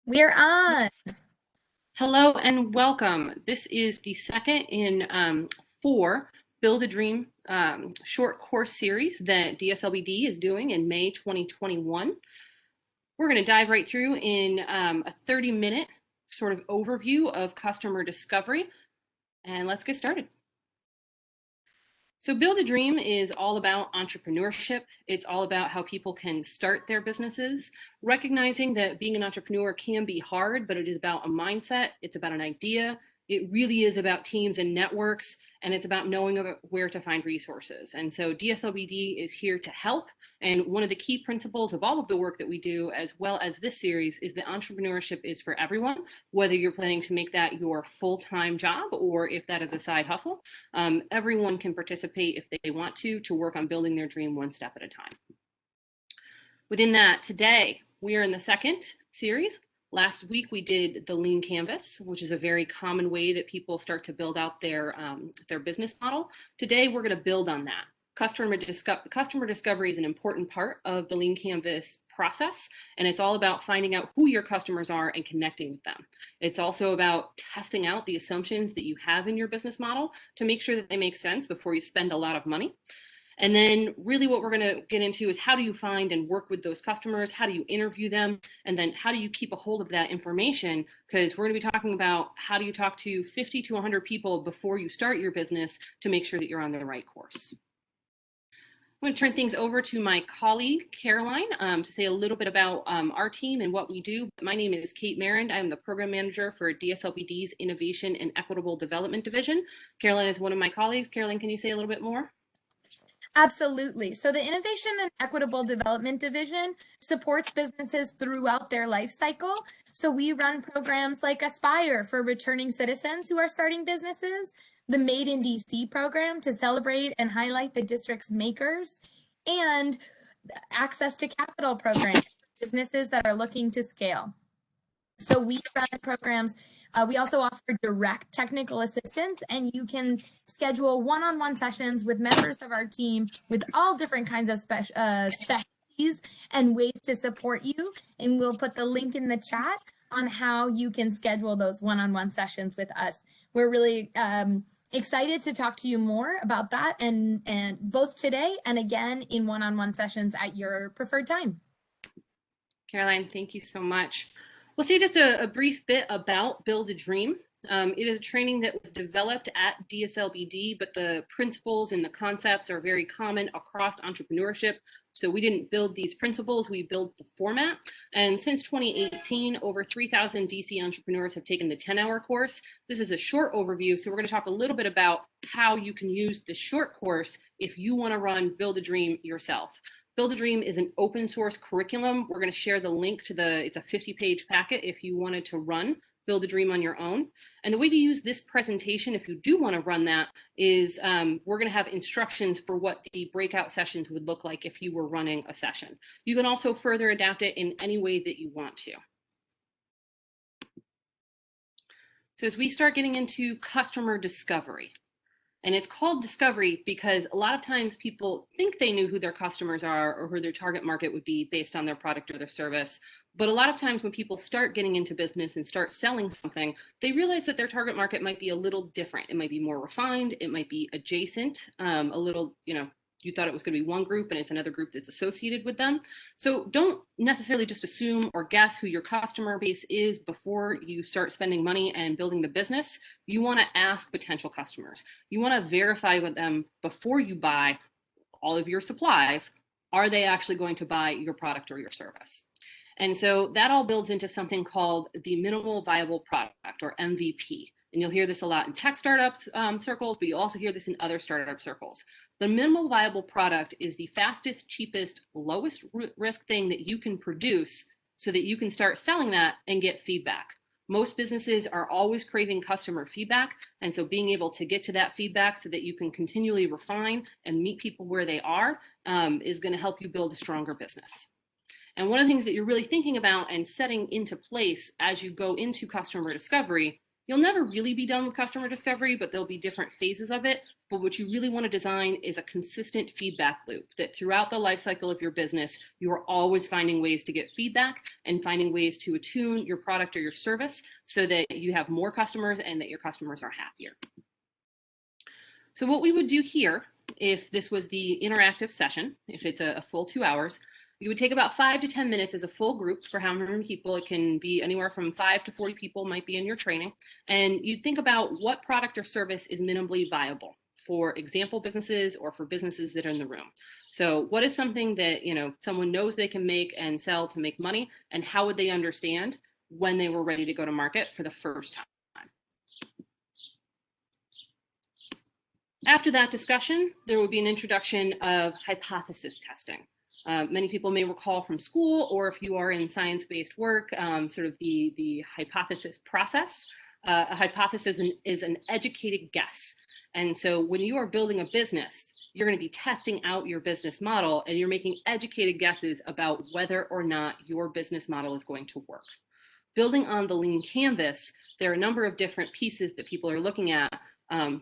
We're on. Hello and welcome. This is the second in four Build a Dream short course series that DSLBD is doing in May 2021. We're going to dive right through in a 30-minute sort of overview of customer discovery, and let's get started. So Build a Dream is all about entrepreneurship. It's all about how people can start their businesses, recognizing that being an entrepreneur can be hard, but it is about a mindset. It's about an idea. It really is about teams and networks, and it's about knowing where to find resources. And so DSLBD is here to help. And one of the key principles of all of the work that we do, as well as this series, is that entrepreneurship is for everyone, whether you're planning to make that your full-time job or if that is a side hustle. Everyone can participate if they want to work on building their dream one step at a time. Within that, today, we are in the second series. Last week, we did the Lean Canvas, which is a very common way that people start to build out their business model. Today, we're going to build on that. Customer discovery is an important part of the Lean Canvas process, and it's all about finding out who your customers are and connecting with them. It's also about testing out the assumptions that you have in your business model to make sure that they make sense before you spend a lot of money. And then really what we're going to get into is how do you find and work with those customers? How do you interview them? And then how do you keep a hold of that information? Because we're going to be talking about how do you talk to 50 to 100 people before you start your business to make sure that you're on the right course. I'm going to turn things over to my colleague, Caroline, to say a little bit about our team and what we do. My name is Kate Marand. I'm the program manager for DSLBD's Innovation and Equitable Development Division. Caroline is one of my colleagues. Caroline, can you say a little bit more? Absolutely. So the Innovation and Equitable Development Division supports businesses throughout their life cycle. So we run programs like Aspire for returning citizens who are starting businesses, the Made in DC program to celebrate and highlight the district's makers, and Access to Capital program, businesses that are looking to scale. So we run programs. We also offer direct technical assistance, and you can schedule one-on-one sessions with members of our team with all different kinds of specialties and ways to support you. And we'll put the link in the chat on how you can schedule those one-on-one sessions with us. We're really excited to talk to you more about that, and both today and again in one-on-one sessions at your preferred time. Caroline, thank you so much. We'll see just a brief bit about Build a Dream. It is a training that was developed at DSLBD, but the principles and the concepts are very common across entrepreneurship. So we didn't build these principles, we built the format. And since 2018, over 3,000 DC entrepreneurs have taken the 10-hour course. This is a short overview, so we're going to talk a little bit about how you can use the short course if you want to run Build a Dream yourself. Build a Dream is an open source curriculum. We're going to share the link to it's a 50-page packet if you wanted to run Build a Dream on your own. And the way to use this presentation, if you do want to run that, is we're going to have instructions for what the breakout sessions would look like if you were running a session. You can also further adapt it in any way that you want to. So as we start getting into customer discovery, and it's called discovery because a lot of times people think they knew who their customers are or who their target market would be based on their product or their service. But a lot of times when people start getting into business and start selling something, they realize that their target market might be a little different. It might be more refined. It might be adjacent, a little, you thought it was going to be one group and it's another group that's associated with them. So don't necessarily just assume or guess who your customer base is before you start spending money and building the business. You want to ask potential customers. You want to verify with them before you buy all of your supplies. Are they actually going to buy your product or your service? And so that all builds into something called the minimal viable product, or MVP. And you'll hear this a lot in tech startups circles, but you'll also hear this in other startup circles. The minimal viable product is the fastest, cheapest, lowest risk thing that you can produce so that you can start selling that and get feedback. Most businesses are always craving customer feedback. And so being able to get to that feedback so that you can continually refine and meet people where they are is going to help you build a stronger business. And one of the things that you're really thinking about and setting into place as you go into customer discovery You'll never really be done with customer discovery, but there'll be different phases of it. But what you really want to design is a consistent feedback loop that throughout the life cycle of your business, you are always finding ways to get feedback and finding ways to attune your product or your service so that you have more customers and that your customers are happier. So what we would do here, if this was the interactive session, if it's a full 2 hours, you would take about 5 to 10 minutes as a full group for how many people. It can be anywhere from 5 to 40 people might be in your training. And you think about what product or service is minimally viable for example businesses or for businesses that are in the room. So what is something that someone knows they can make and sell to make money, and how would they understand when they were ready to go to market for the first time? After that discussion, there would be an introduction of hypothesis testing. Many people may recall from school, or if you are in science-based work, sort of the hypothesis process. A hypothesis is an educated guess. And so when you are building a business, you're going to be testing out your business model, and you're making educated guesses about whether or not your business model is going to work. Building on the Lean Canvas, there are a number of different pieces that people are looking at.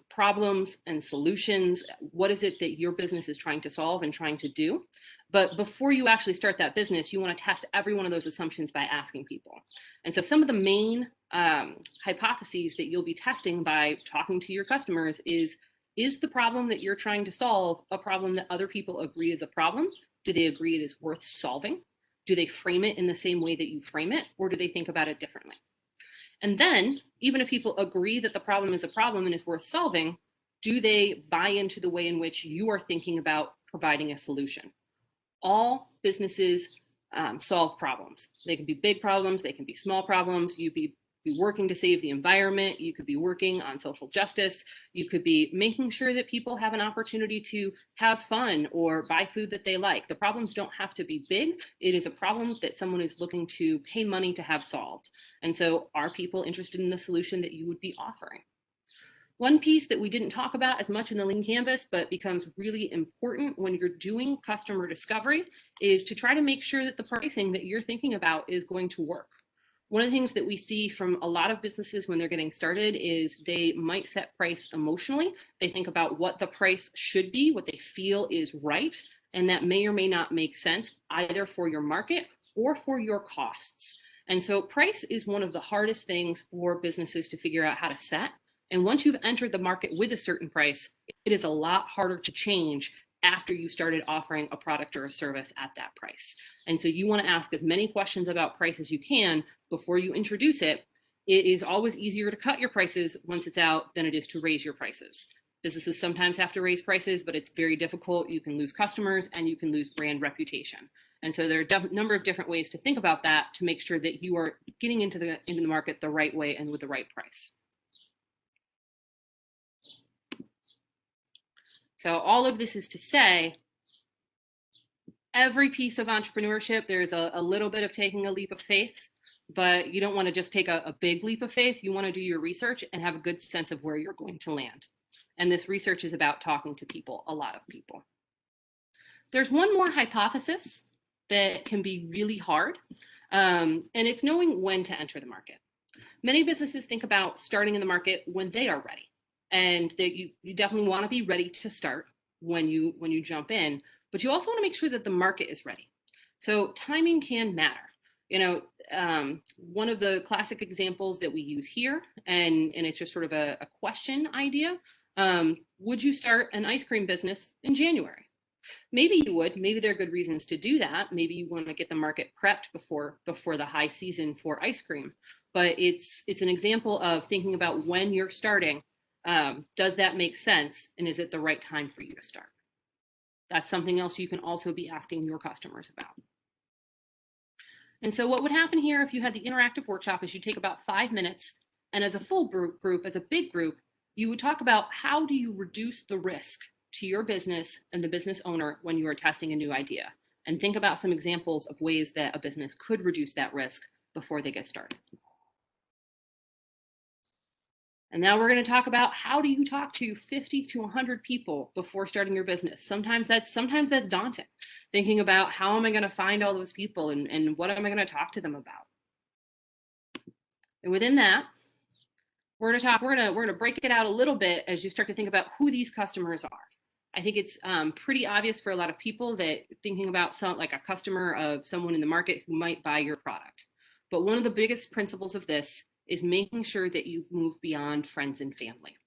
Problems and solutions. What is it that your business is trying to solve and trying to do? But before you actually start that business, you want to test every one of those assumptions by asking people. And so some of the main hypotheses that you'll be testing by talking to your customers is the problem that you're trying to solve a problem that other people agree is a problem? Do they agree it is worth solving? Do they frame it in the same way that you frame it, or do they think about it differently? And then, even if people agree that the problem is a problem and is worth solving, do they buy into the way in which you are thinking about providing a solution? All businesses solve problems. They can be big problems, they can be small problems. You be working to save the environment, you could be working on social justice, you could be making sure that people have an opportunity to have fun or buy food that they like. The problems don't have to be big. It is a problem that someone is looking to pay money to have solved. And so are people interested in the solution that you would be offering? One piece that we didn't talk about as much in the Lean Canvas, but becomes really important when you're doing customer discovery, is to try to make sure that the pricing that you're thinking about is going to work. One of the things that we see from a lot of businesses when they're getting started is they might set price emotionally. They think about what the price should be, what they feel is right, and that may or may not make sense either for your market or for your costs. And so price is one of the hardest things for businesses to figure out how to set. And once you've entered the market with a certain price, it is a lot harder to change after you started offering a product or a service at that price. And so you want to ask as many questions about price as you can before you introduce it. It is always easier to cut your prices once it's out than it is to raise your prices. Businesses sometimes have to raise prices, but it's very difficult. You can lose customers and you can lose brand reputation. And so there are a number of different ways to think about that to make sure that you are getting into the market the right way and with the right price. So all of this is to say, every piece of entrepreneurship, there's a little bit of taking a leap of faith, but you don't want to just take a big leap of faith. You want to do your research and have a good sense of where you're going to land. And this research is about talking to people, a lot of people. There's one more hypothesis that can be really hard, and it's knowing when to enter the market. Many businesses think about starting in the market when they are ready. And that you definitely want to be ready to start when you jump in, but you also want to make sure that the market is ready. So timing can matter. One of the classic examples that we use here, and it's just sort of a question idea, would you start an ice cream business in January? Maybe you would. Maybe there are good reasons to do that. Maybe you want to get the market prepped before the high season for ice cream. But it's an example of thinking about when you're starting. Does that make sense? And is it the right time for you to start? That's something else you can also be asking your customers about. And so what would happen here if you had the interactive workshop is you take about 5 minutes, and as a full group, as a big group, you would talk about how do you reduce the risk to your business and the business owner when you are testing a new idea, and think about some examples of ways that a business could reduce that risk before they get started. And now we're going to talk about how do you talk to 50 to 100 people before starting your business. Sometimes that's daunting, thinking about how am I going to find all those people and what am I going to talk to them about. And within that, we're gonna break it out a little bit as you start to think about who these customers are. I think it's pretty obvious for a lot of people that thinking about like a customer of someone in the market who might buy your product. But one of the biggest principles of this is making sure that you move beyond friends and family.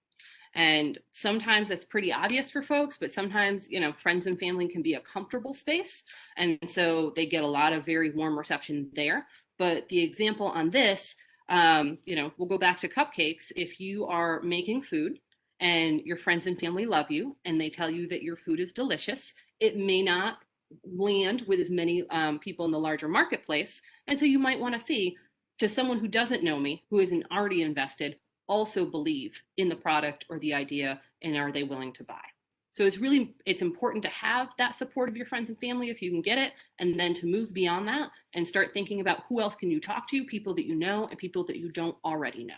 And sometimes that's pretty obvious for folks, but sometimes, you know, friends and family can be a comfortable space. And so they get a lot of very warm reception there. But the example on this, you know, we'll go back to cupcakes. If you are making food and your friends and family love you and they tell you that your food is delicious, it may not land with as many people in the larger marketplace. And so you might want to see, to someone who doesn't know me, who isn't already invested, also believe in the product or the idea, and are they willing to buy? So it's important to have that support of your friends and family if you can get it, and then to move beyond that and start thinking about who else can you talk to, people that you know and people that you don't already know.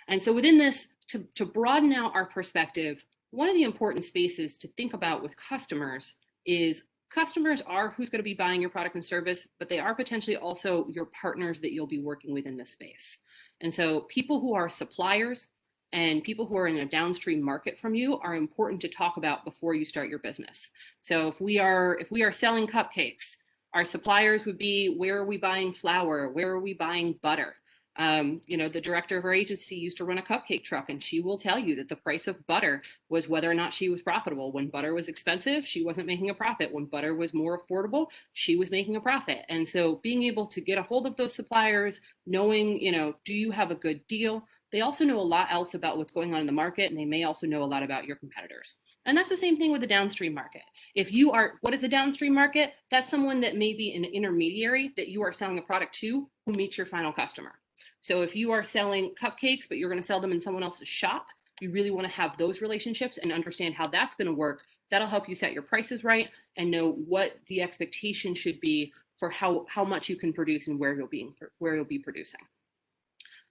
And so within this, to broaden out our perspective, one of the important spaces to think about with customers is customers are who's going to be buying your product and service, but they are potentially also your partners that you'll be working with in this space. And so people who are suppliers and people who are in a downstream market from you are important to talk about before you start your business. So if we are selling cupcakes, our suppliers would be, where are we buying flour? Where are we buying butter? You know, the director of our agency used to run a cupcake truck, and she will tell you that the price of butter was whether or not she was profitable. When butter was expensive, she wasn't making a profit. When butter was more affordable, she was making a profit. And so being able to get a hold of those suppliers, knowing, you know, do you have a good deal? They also know a lot else about what's going on in the market, and they may also know a lot about your competitors. And that's the same thing with the downstream market. If you are, what is a downstream market? That's someone that may be an intermediary that you are selling a product to who meets your final customer. So if you are selling cupcakes, but you're going to sell them in someone else's shop, you really want to have those relationships and understand how that's going to work. That'll help you set your prices right and know what the expectation should be for how much you can produce and where you'll be producing.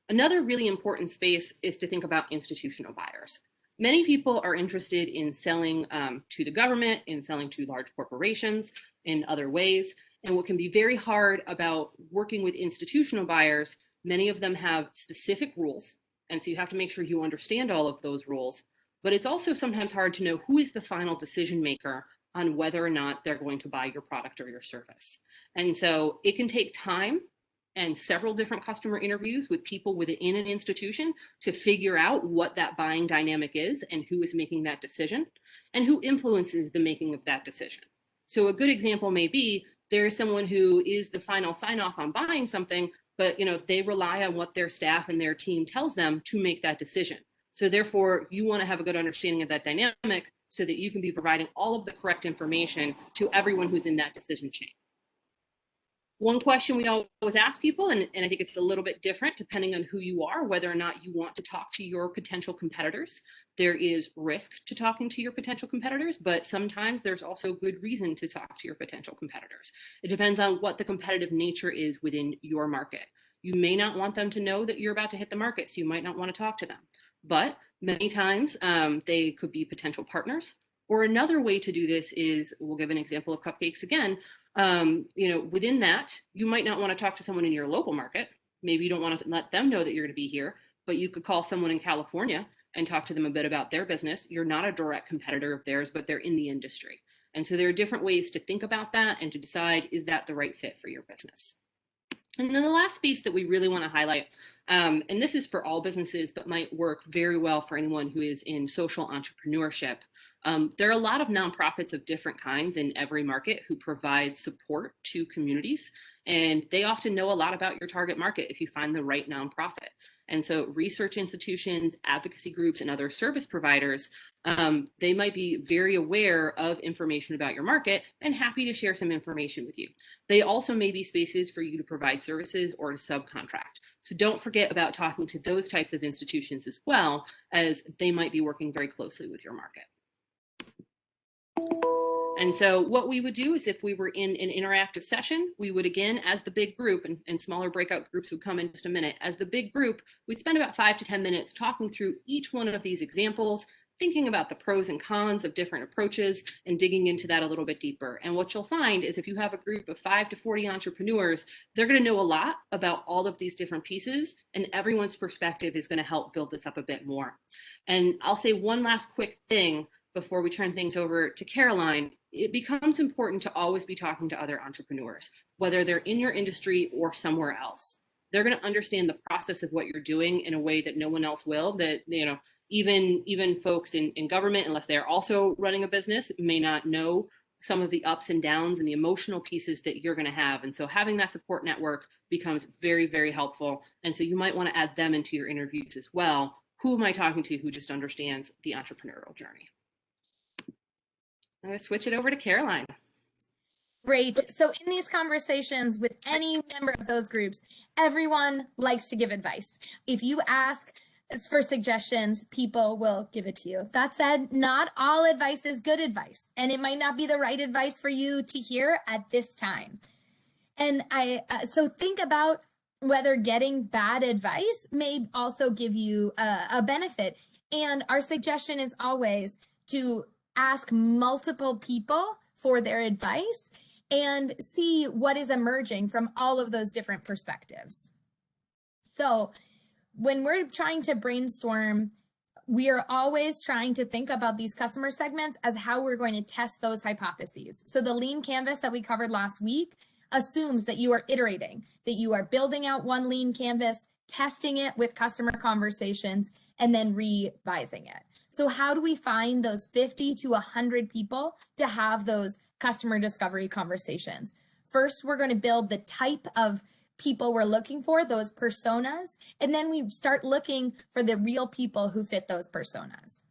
Another really important space is to think about institutional buyers. Many people are interested in selling to the government, in selling to large corporations in other ways. And what can be very hard about working with institutional buyers, many of them have specific rules. And so you have to make sure you understand all of those rules. But it's also sometimes hard to know who is the final decision maker on whether or not they're going to buy your product or your service. And so it can take time and several different customer interviews with people within an institution to figure out what that buying dynamic is and who is making that decision and who influences the making of that decision. So a good example may be there is someone who is the final sign off on buying something, but you know, they rely on what their staff and their team tells them to make that decision. So therefore, you want to have a good understanding of that dynamic so that you can be providing all of the correct information to everyone who's in that decision chain. One question we always ask people, and I think it's a little bit different depending on who you are, whether or not you want to talk to your potential competitors. There is risk to talking to your potential competitors, but sometimes there's also good reason to talk to your potential competitors. It depends on what the competitive nature is within your market. You may not want them to know that you're about to hit the market, so you might not want to talk to them. But many times they could be potential partners. Or another way to do this is, we'll give an example of cupcakes again. You know, within that, you might not want to talk to someone in your local market. Maybe you don't want to let them know that you're going to be here, but you could call someone in California and talk to them a bit about their business. You're not a direct competitor of theirs, but they're in the industry. And so there are different ways to think about that and to decide, is that the right fit for your business? And then the last piece that we really want to highlight, and this is for all businesses, but might work very well for anyone who is in social entrepreneurship. There are a lot of nonprofits of different kinds in every market who provide support to communities, and they often know a lot about your target market if you find the right nonprofit. And so research institutions, advocacy groups, and other service providers, they might be very aware of information about your market and happy to share some information with you. They also may be spaces for you to provide services or to subcontract. So don't forget about talking to those types of institutions as well, as they might be working very closely with your market. And so what we would do is, if we were in an interactive session, we would, again, as the big group, and smaller breakout groups would come in just a minute, as the big group, we'd spend about 5 to 10 minutes talking through each one of these examples, thinking about the pros and cons of different approaches and digging into that a little bit deeper. And what you'll find is if you have a group of 5 to 40 entrepreneurs, they're going to know a lot about all of these different pieces, and everyone's perspective is going to help build this up a bit more. And I'll say one last quick thing before we turn things over to Caroline. It becomes important to always be talking to other entrepreneurs, whether they're in your industry or somewhere else. They're going to understand the process of what you're doing in a way that no one else will. That, even folks in government, unless they're also running a business, may not know some of the ups and downs and the emotional pieces that you're going to have. And so having that support network becomes very, very helpful. And so you might want to add them into your interviews as well. Who am I talking to who just understands the entrepreneurial journey? I'm going to switch it over to Caroline. Great. So in these conversations with any member of those groups, everyone likes to give advice. If you ask for suggestions, people will give it to you. That said, not all advice is good advice, and it might not be the right advice for you to hear at this time. And so think about whether getting bad advice may also give you a benefit. And our suggestion is always to ask multiple people for their advice and see what is emerging from all of those different perspectives. So when we're trying to brainstorm, we are always trying to think about these customer segments as how we're going to test those hypotheses. So the lean canvas that we covered last week assumes that you are iterating, that you are building out one lean canvas, testing it with customer conversations, and then revising it. So how do we find those 50 to 100 people to have those customer discovery conversations? First, we're going to build the type of people we're looking for, those personas, and then we start looking for the real people who fit those personas.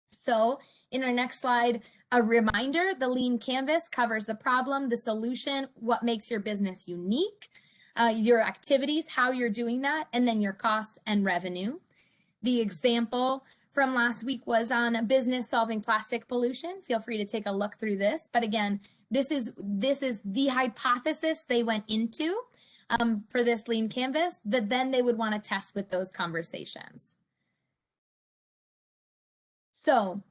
So in our next slide, a reminder, the lean canvas covers the problem, the solution, what makes your business unique, your activities, how you're doing that, and then your costs and revenue. The example from last week was on a business solving plastic pollution. Feel free to take a look through this. But again, this is the hypothesis they went into for this lean canvas that then they would want to test with those conversations. So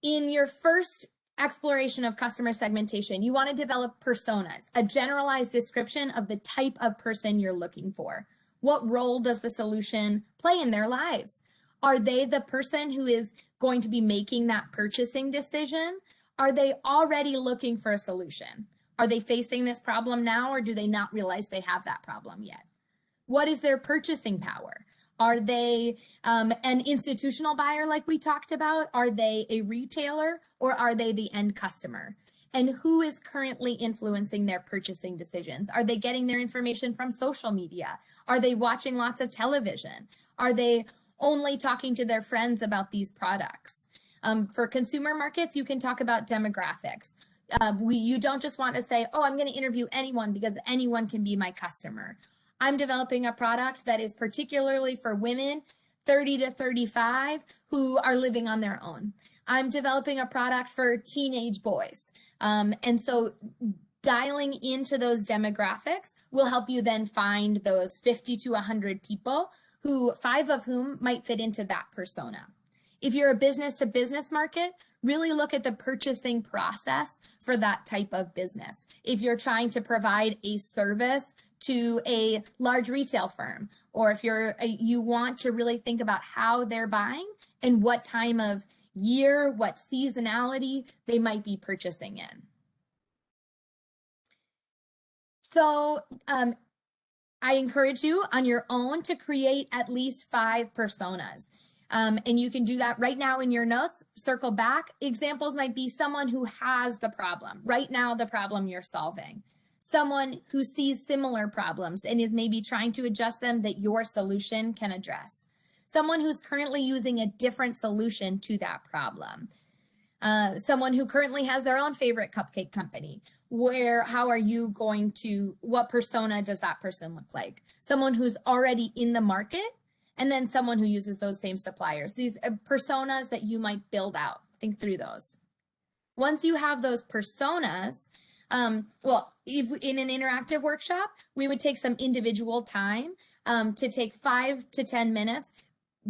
in your first exploration of customer segmentation, you want to develop personas, a generalized description of the type of person you're looking for. What role does the solution play in their lives? Are they the person who is going to be making that purchasing decision? Are they already looking for a solution? Are they facing this problem now, or do they not realize they have that problem yet? What is their purchasing power? Are they an institutional buyer like we talked about? Are they a retailer, or are they the end customer? And who is currently influencing their purchasing decisions? Are they getting their information from social media? Are they watching lots of television? Are they only talking to their friends about these products? For consumer markets, you can talk about demographics. You don't just want to say, oh, I'm going to interview anyone because anyone can be my customer. I'm developing a product that is particularly for women 30 to 35 who are living on their own. I'm developing a product for teenage boys. And so dialing into those demographics will help you then find those 50 to 100 people who 5 of whom might fit into that persona. If you're a business to business market, really look at the purchasing process for that type of business. If you're trying to provide a service to a large retail firm, or if you want to really think about how they're buying and what time of year, what seasonality they might be purchasing in. So I encourage you on your own to create at least 5 personas. And you can do that right now in your notes. Circle back. Examples might be someone who has the problem, right now the problem you're solving. Someone who sees similar problems and is maybe trying to adjust them that your solution can address. Someone who's currently using a different solution to that problem. Someone who currently has their own favorite cupcake company. How are you going to, what persona does that person look like? Someone who's already in the market, and then someone who uses those same suppliers. These personas that you might build out. Think through those. Once you have those personas, if in an interactive workshop, we would take some individual time to take 5 to 10 minutes,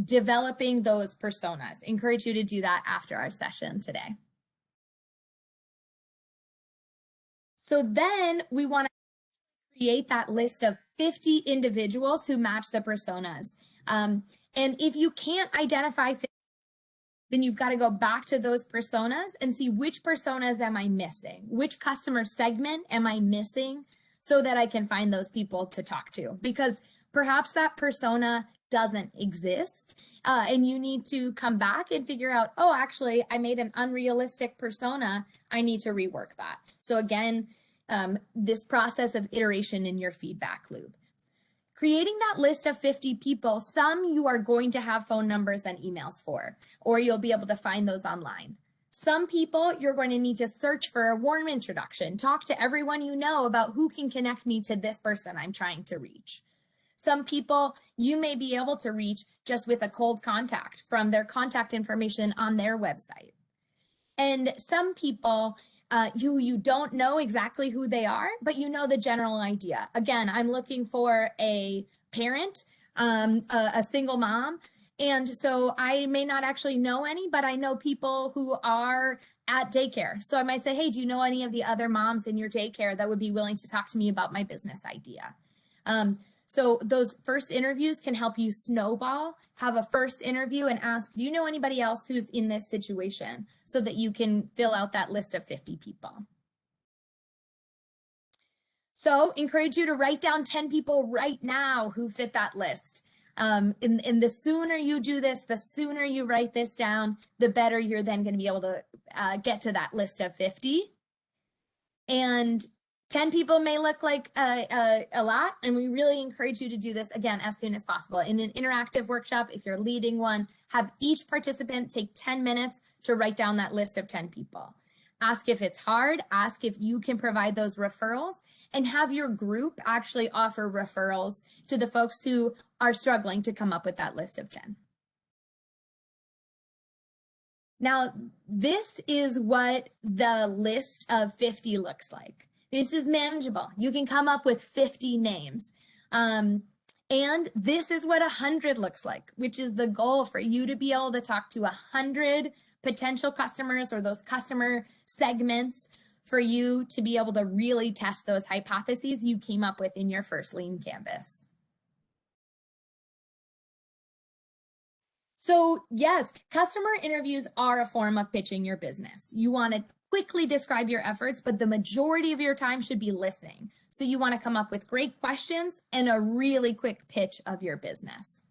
developing those personas. Encourage you to do that after our session today. So then we want to create that list of 50 individuals who match the personas. And if you can't identify, then you've got to go back to those personas and see which personas am I missing? Which customer segment am I missing so that I can find those people to talk to? Because perhaps that persona doesn't exist and you need to come back and figure out, oh, actually, I made an unrealistic persona. I need to rework that. So again, this process of iteration in your feedback loop. Creating that list of 50 people, some you are going to have phone numbers and emails for, or you'll be able to find those online. Some people you're going to need to search for a warm introduction, talk to everyone you know about who can connect me to this person I'm trying to reach. Some people you may be able to reach just with a cold contact from their contact information on their website. And some people you don't know exactly who they are, but you know the general idea. Again, I'm looking for a parent, a single mom. And so I may not actually know any, but I know people who are at daycare. So I might say, hey, do you know any of the other moms in your daycare that would be willing to talk to me about my business idea? So those first interviews can help you snowball, have a first interview and ask, do you know anybody else who's in this situation, so that you can fill out that list of 50 people. So encourage you to write down 10 people right now who fit that list. And the sooner you do this, the sooner you write this down, the better you're then going to be able to get to that list of 50. And 10 people may look like a lot, and we really encourage you to do this again as soon as possible. In an interactive workshop, if you're leading one, have each participant take 10 minutes to write down that list of 10 people. Ask if it's hard, ask if you can provide those referrals, and have your group actually offer referrals to the folks who are struggling to come up with that list of 10. Now, this is what the list of 50 looks like. This is manageable. You can come up with 50 names. And this is what 100 looks like, which is the goal for you to be able to talk to 100 potential customers or those customer segments for you to be able to really test those hypotheses you came up with in your first Lean Canvas. So yes, customer interviews are a form of pitching your business. You want to quickly describe your efforts, but the majority of your time should be listening. So you want to come up with great questions and a really quick pitch of your business.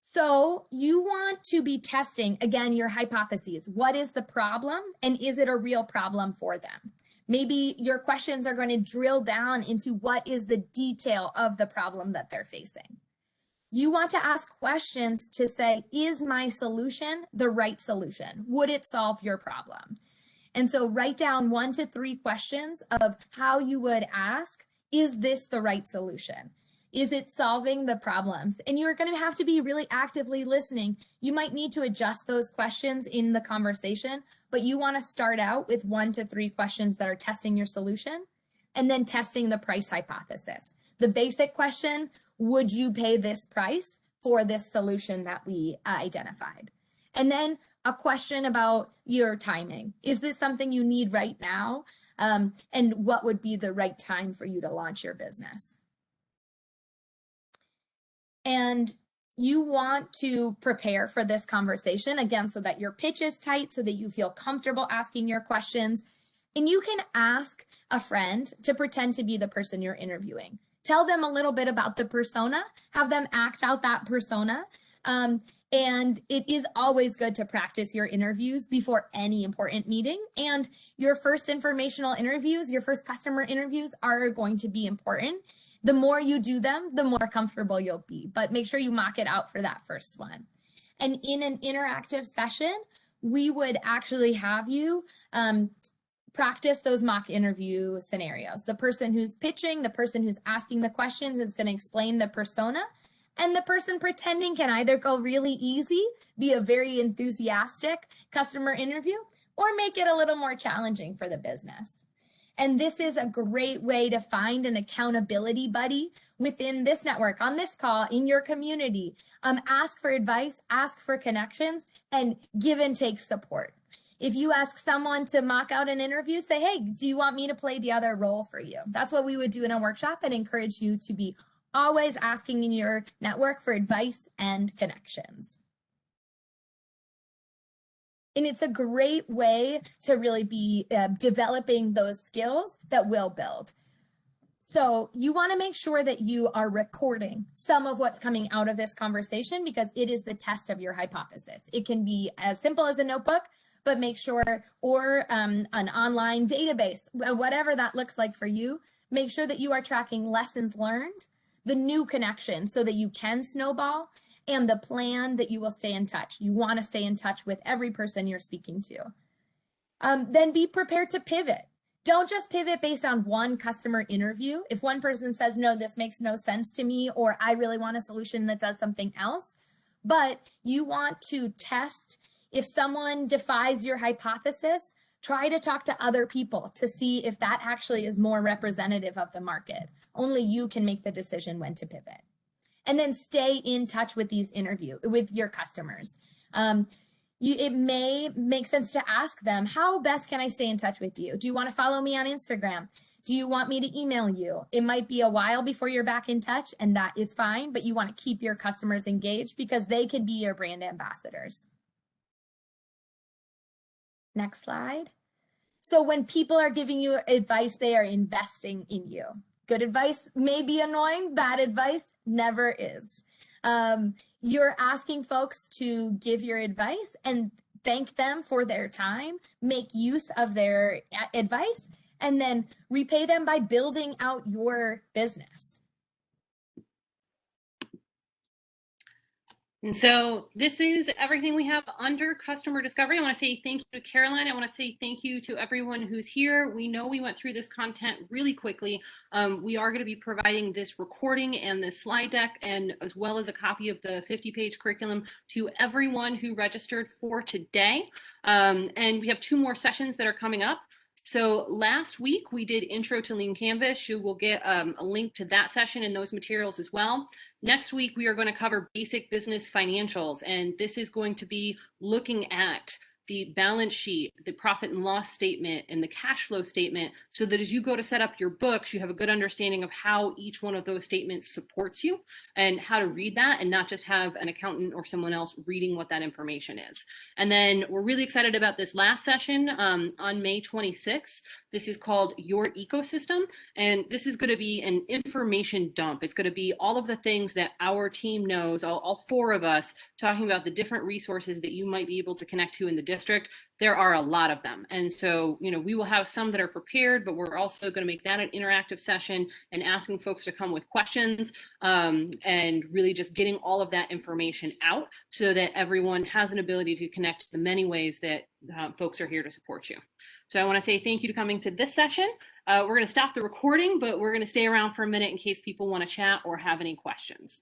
So you want to be testing, again, your hypotheses. What is the problem, and is it a real problem for them? Maybe your questions are going to drill down into what is the detail of the problem that they're facing. You want to ask questions to say, is my solution the right solution? Would it solve your problem? And so write down 1 to 3 questions of how you would ask, is this the right solution? Is it solving the problems? And you're going to have to be really actively listening. You might need to adjust those questions in the conversation, but you want to start out with 1 to 3 questions that are testing your solution and then testing the price hypothesis. The basic question, would you pay this price for this solution that we identified? And then a question about your timing. Is this something you need right now? And what would be the right time for you to launch your business? And you want to prepare for this conversation, again, so that your pitch is tight, so that you feel comfortable asking your questions. And you can ask a friend to pretend to be the person you're interviewing. Tell them a little bit about the persona, have them act out that persona. And it is always good to practice your interviews before any important meeting. And your first informational interviews, your first customer interviews are going to be important. The more you do them, the more comfortable you'll be, but make sure you mock it out for that first one. And in an interactive session, we would actually have you practice those mock interview scenarios. The person who's pitching, the person who's asking the questions is going to explain the persona, and the person pretending can either go really easy, be a very enthusiastic customer interview, or make it a little more challenging for the business. And this is a great way to find an accountability buddy within this network, on this call, in your community. Ask for advice, ask for connections, and give and take support. If you ask someone to mock out an interview, say, hey, do you want me to play the other role for you? That's what we would do in a workshop, and encourage you to be always asking in your network for advice and connections. And it's a great way to really be developing those skills that will build. So you want to make sure that you are recording some of what's coming out of this conversation, because it is the test of your hypothesis. It can be as simple as a notebook, but make sure, or an online database, whatever that looks like for you, make sure that you are tracking lessons learned, the new connections so that you can snowball, and the plan that you will stay in touch. You want to stay in touch with every person you're speaking to. Then be prepared to pivot. Don't just pivot based on one customer interview. If one person says, no, this makes no sense to me, or I really want a solution that does something else, but you want to test. If someone defies your hypothesis, try to talk to other people to see if that actually is more representative of the market. Only you can make the decision when to pivot. And then stay in touch with with your customers. It may make sense to ask them, how best can I stay in touch with you? Do you want to follow me on Instagram? Do you want me to email you? It might be a while before you're back in touch, and that is fine, but you want to keep your customers engaged because they can be your brand ambassadors. Next slide. So when people are giving you advice, they are investing in you. Good advice may be annoying, bad advice never is. You're asking folks to give your advice and thank them for their time, make use of their advice, and then repay them by building out your business. And so this is everything we have under customer discovery. I want to say thank you to Caroline. I want to say thank you to everyone who's here. We know we went through this content really quickly. We are going to be providing this recording and this slide deck, and as well as a copy of the 50-page curriculum to everyone who registered for today. And we have 2 more sessions that are coming up. So last week we did Intro to Lean Canvas. You will get a link to that session and those materials as well. Next week we are going to cover basic business financials, and this is going to be looking at the balance sheet, the profit and loss statement, and the cash flow statement, so that as you go to set up your books, you have a good understanding of how each one of those statements supports you and how to read that, and not just have an accountant or someone else reading what that information is. And then we're really excited about this last session on May 26th. This is called Your Ecosystem, and this is going to be an information dump. It's going to be all of the things that our team knows, all 4 of us, talking about the different resources that you might be able to connect to in the district. There are a lot of them. And so, we will have some that are prepared, but we're also going to make that an interactive session and asking folks to come with questions, and really just getting all of that information out so that everyone has an ability to connect to the many ways that folks are here to support you. So I want to say thank you to coming to this session. We're going to stop the recording, but we're going to stay around for a minute in case people want to chat or have any questions.